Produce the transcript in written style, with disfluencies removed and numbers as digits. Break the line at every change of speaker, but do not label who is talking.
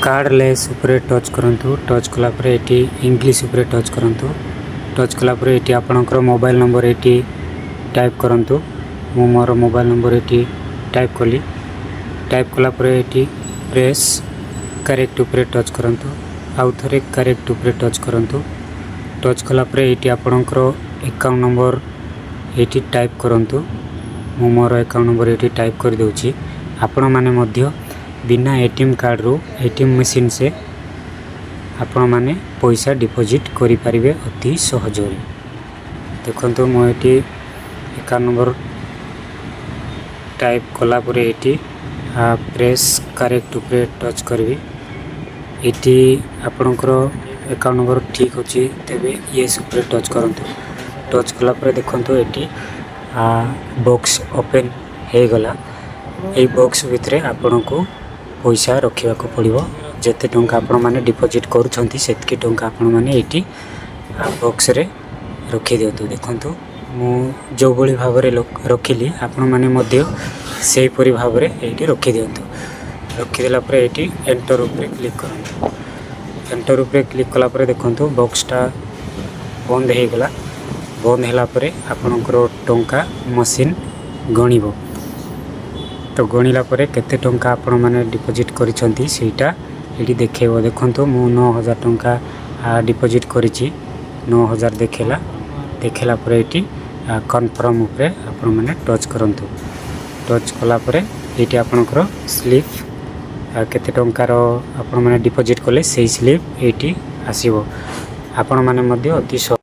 Cardless उपरे touch करंतु। Touch कला परे एटी इंग्लिश उपरे टच करंतु। टच कला परे एटी आपणकर मोबाइल नंबर एटी टाइप करंतु। मु मोर मोबाइल नंबर एटी टाइप कली। टाइप कला परे एटी प्रेस करेक्ट उपरे टच करंतु। आउ थरे करेक्ट उपरे टच करंतु। टच कला परे एटी आपणकर अकाउंट नंबर एटी टाइप करंतु। मु more account number eighty type कर देउची। आपण माने मध्य बिना एटीएम कार्ड रो एटीएम मशीन से आपण माने पैसा डिपॉजिट करि परिबे अति सहज रे। देखंतु मो एटी अकाउंट नंबर टाइप कला परे एटी प्रेस करेक्ट उपरे टच करबी। एटी आपणकर अकाउंट नंबर ठीक अछि तेबे यस उपरे टच करंतु। टच कला परे देखंतु एटी बॉक्स ओपन हे गला। ए बॉक्स भितरे आपनको पैसा रखिबा को पड़िबो। जते टंका आपण माने डिपॉजिट करूछंती सेतकी टंका आपण माने एटी बॉक्स रे रखि देतु। देखंतु मु जो बळी भाबरे रखिली आपण माने मध्य सेही परि भाबरे एटी रखि देतु। रखि देला परे एटी एंटर ऊपर क्लिक करंतु। एंटर ऊपर क्लिक कला परे देखंतु बॉक्सटा बंद हे गला। बंद होला परे आपणकर टंका मशीन गणिबो। तो गणिला परे केते टंका आपण माने डिपॉजिट करिसंती सेटा एटी देखेबो। देखंतु मु 9000 टंका डिपॉजिट करिछि। 9000 देखेला परे एटी कन्फर्म उपरे आपण माने टच करंतु। टच कला परे एटी आपणकर स्लिप केते टंकार आपण माने डिपॉजिट कले सेही स्लिप एटी आसीबो। आपण माने मध्य अति